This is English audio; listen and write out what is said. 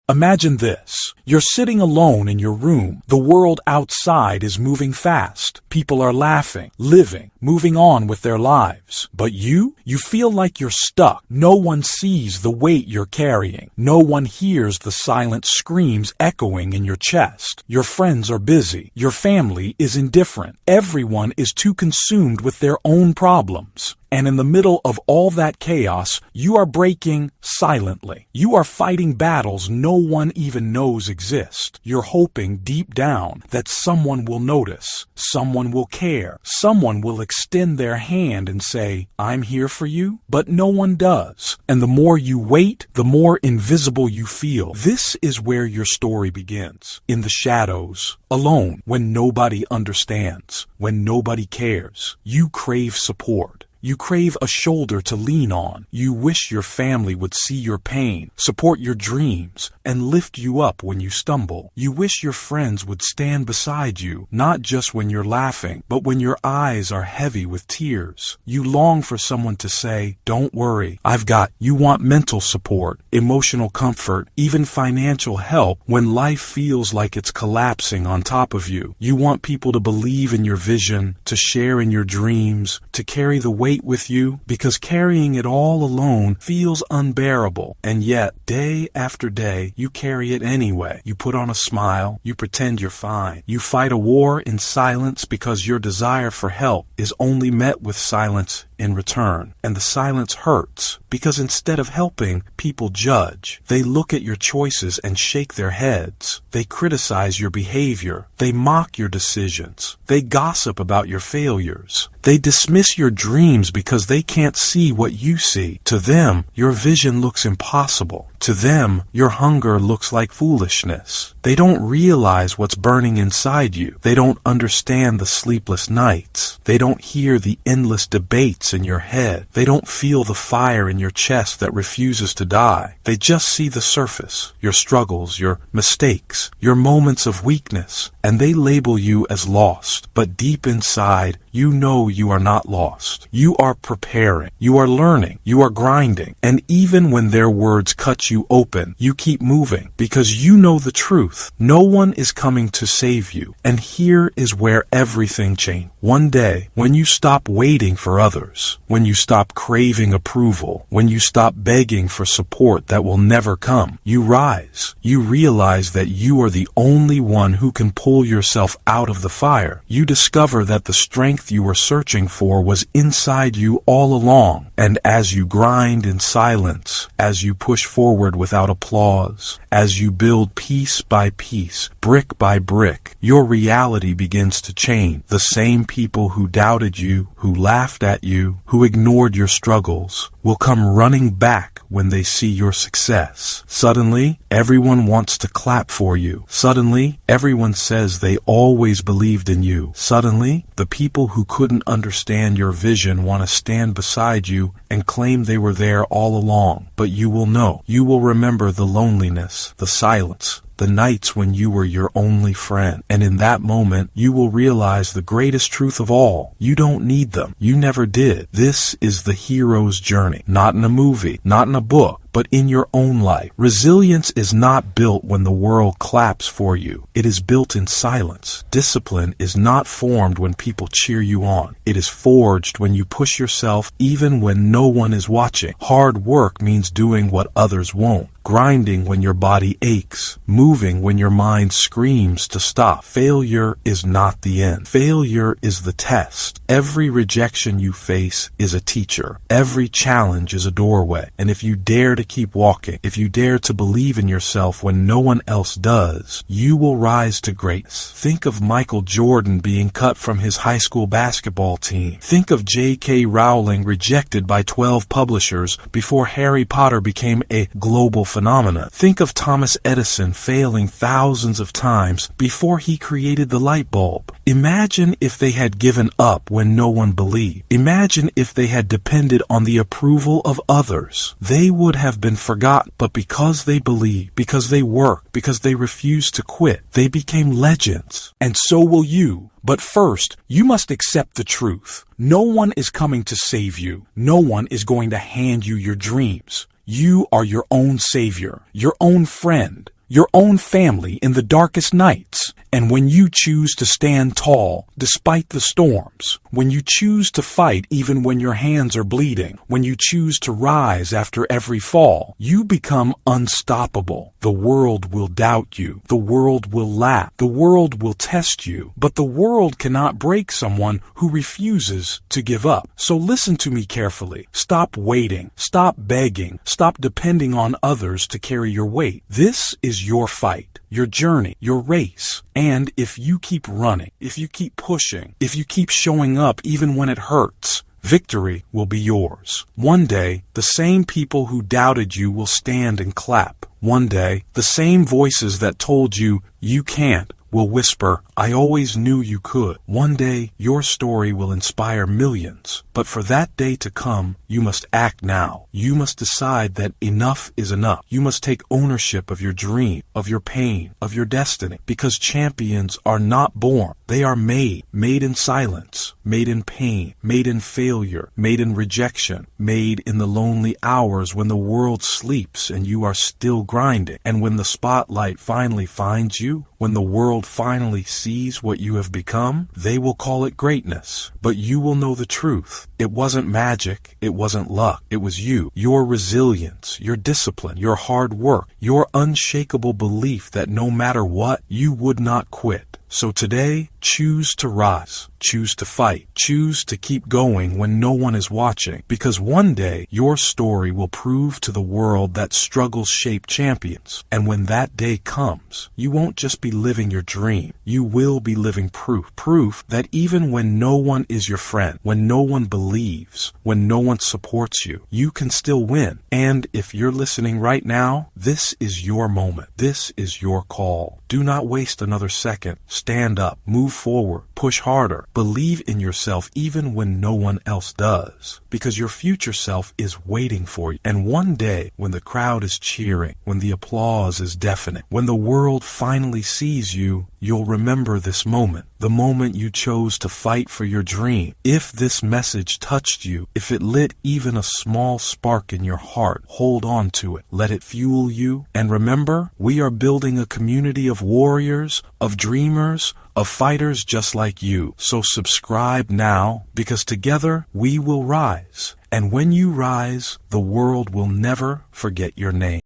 Imagine this. You're sitting alone in your room. The world outside is moving fast. People are laughing, living, moving on with their lives. But you feel like you're stuck. No one sees the weight you're carrying. No one hears the silent screams echoing in your chest. Your friends are busy. Your family is indifferent. Everyone is too consumed with their own problems. And in the middle of all that chaos, you are breaking silently. You are fighting battles no one even knows exist. You're hoping deep down that someone will notice, someone will care, someone will extend their hand and say, "I'm here for you," but no one does. And the more you wait, the more invisible you feel. This is where your story begins. In the shadows, alone, when nobody understands, when nobody cares. You crave support. You crave a shoulder to lean on. You wish your family would see your pain, support your dreams, and lift you up when you stumble. You wish your friends would stand beside you, not just when you're laughing, but when your eyes are heavy with tears. You long for someone to say, "Don't worry, I've got." You want mental support, emotional comfort, even financial help when life feels like it's collapsing on top of you. You want people to believe in your vision, to share in your dreams, to carry the weight with you, because carrying it all alone feels unbearable. And yet, day after day, you carry it anyway. You put on a smile, you pretend you're fine. You fight a war in silence because your desire for help is only met with silence in return. And the silence hurts, because instead of helping, people judge. They look at your choices and shake their heads. They criticize your behavior. They mock your decisions. They gossip about your failures. They dismiss your dreams because they can't see what you see. To them, your vision looks impossible. To them, your hunger looks like foolishness. They don't realize what's burning inside you. They don't understand the sleepless nights. They don't hear the endless debates in your head. They don't feel the fire in your chest that refuses to die. They just see the surface, your struggles, your mistakes, your moments of weakness, and they label you as lost. But deep inside, you know you are not lost. You are preparing. You are learning. You are grinding. And even when their words cut you open, you keep moving because you know the truth. No one is coming to save you. And here is where everything changed. One day, when you stop waiting for others, when you stop craving approval, when you stop begging for support that will never come, you rise. You realize that you are the only one who can pull yourself out of the fire. You discover that the strength you were searching for was inside you all along. And as you grind in silence, as you push forward without applause, as you build piece by piece, brick by brick, your reality begins to change. The same people who doubted you, who laughed at you, who ignored your struggles, will come running back when they see your success. Suddenly, everyone wants to clap for you. Suddenly, everyone says they always believed in you. Suddenly, the people who couldn't understand your vision want to stand beside you and claim they were there all along. But you will know. You will remember the loneliness, the silence, the nights when you were your only friend. And in that moment, you will realize the greatest truth of all. You don't need them. You never did. This is the hero's journey. Not in a movie, not in a book, but in your own life. Resilience is not built when the world claps for you. It is built in silence. Discipline is not formed when people cheer you on. It is forged when you push yourself even when no one is watching. Hard work means doing what others won't. Grinding when your body aches, moving when your mind screams to stop. Failure is not the end. Failure is the test. Every rejection you face is a teacher. Every challenge is a doorway. And if you dare to keep walking, if you dare to believe in yourself when no one else does, you will rise to greatness. Think of Michael Jordan being cut from his high school basketball team. Think of J.K. Rowling rejected by 12 publishers before Harry Potter became a global phenomenon. Think of Thomas Edison failing thousands of times before he created the light bulb. Imagine if they had given up when no one believed. Imagine if they had depended on the approval of others. They would have been forgotten, but because they believed, because they worked, because they refused to quit, they became legends. And so will you. But first, you must accept the truth. No one is coming to save you. No one is going to hand you your dreams. You are your own savior, your own friend, your own family in the darkest nights. And when you choose to stand tall despite the storms, when you choose to fight even when your hands are bleeding, when you choose to rise after every fall, you become unstoppable. The world will doubt you. The world will laugh. The world will test you. But the world cannot break someone who refuses to give up. So listen to me carefully. Stop waiting. Stop begging. Stop depending on others to carry your weight. This is your fight, your journey, your race. And if you keep running, if you keep pushing, if you keep showing up even when it hurts, victory will be yours. One day, the same people who doubted you will stand and clap. One day, the same voices that told you you can't will whisper, I always knew you could. One day, your story will inspire millions. But for that day to come, you must act now. You must decide that enough is enough. You must take ownership of your dream, of your pain, of your destiny. Because champions are not born. They are made. Made in silence. Made in pain. Made in failure. Made in rejection. Made in the lonely hours when the world sleeps and you are still grinding. And when the spotlight finally finds you, when the world finally sees what you have become, they will call it greatness. But you will know the truth. It wasn't magic. It wasn't luck. It was you. Your resilience, your discipline, your hard work, your unshakable belief that no matter what, you would not quit. So today, choose to rise, choose to fight, choose to keep going when no one is watching, because one day your story will prove to the world that struggles shape champions. And when that day comes, you won't just be living your dream, you will be living proof that even when no one is your friend, when no one believes, when no one supports you, you can still win. And if you're listening right now, this is your moment. This is your call. Do not waste another second. Stand up, move forward, push harder, believe in yourself even when no one else does, because your future self is waiting for you. And one day, when the crowd is cheering, when the applause is deafening, when the world finally sees you, you'll remember this moment, the moment you chose to fight for your dream. If this message touched you, if it lit even a small spark in your heart, hold on to it. Let it fuel you. And remember, we are building a community of warriors, of dreamers, of fighters just like you. So subscribe now, because together we will rise. And when you rise, the world will never forget your name.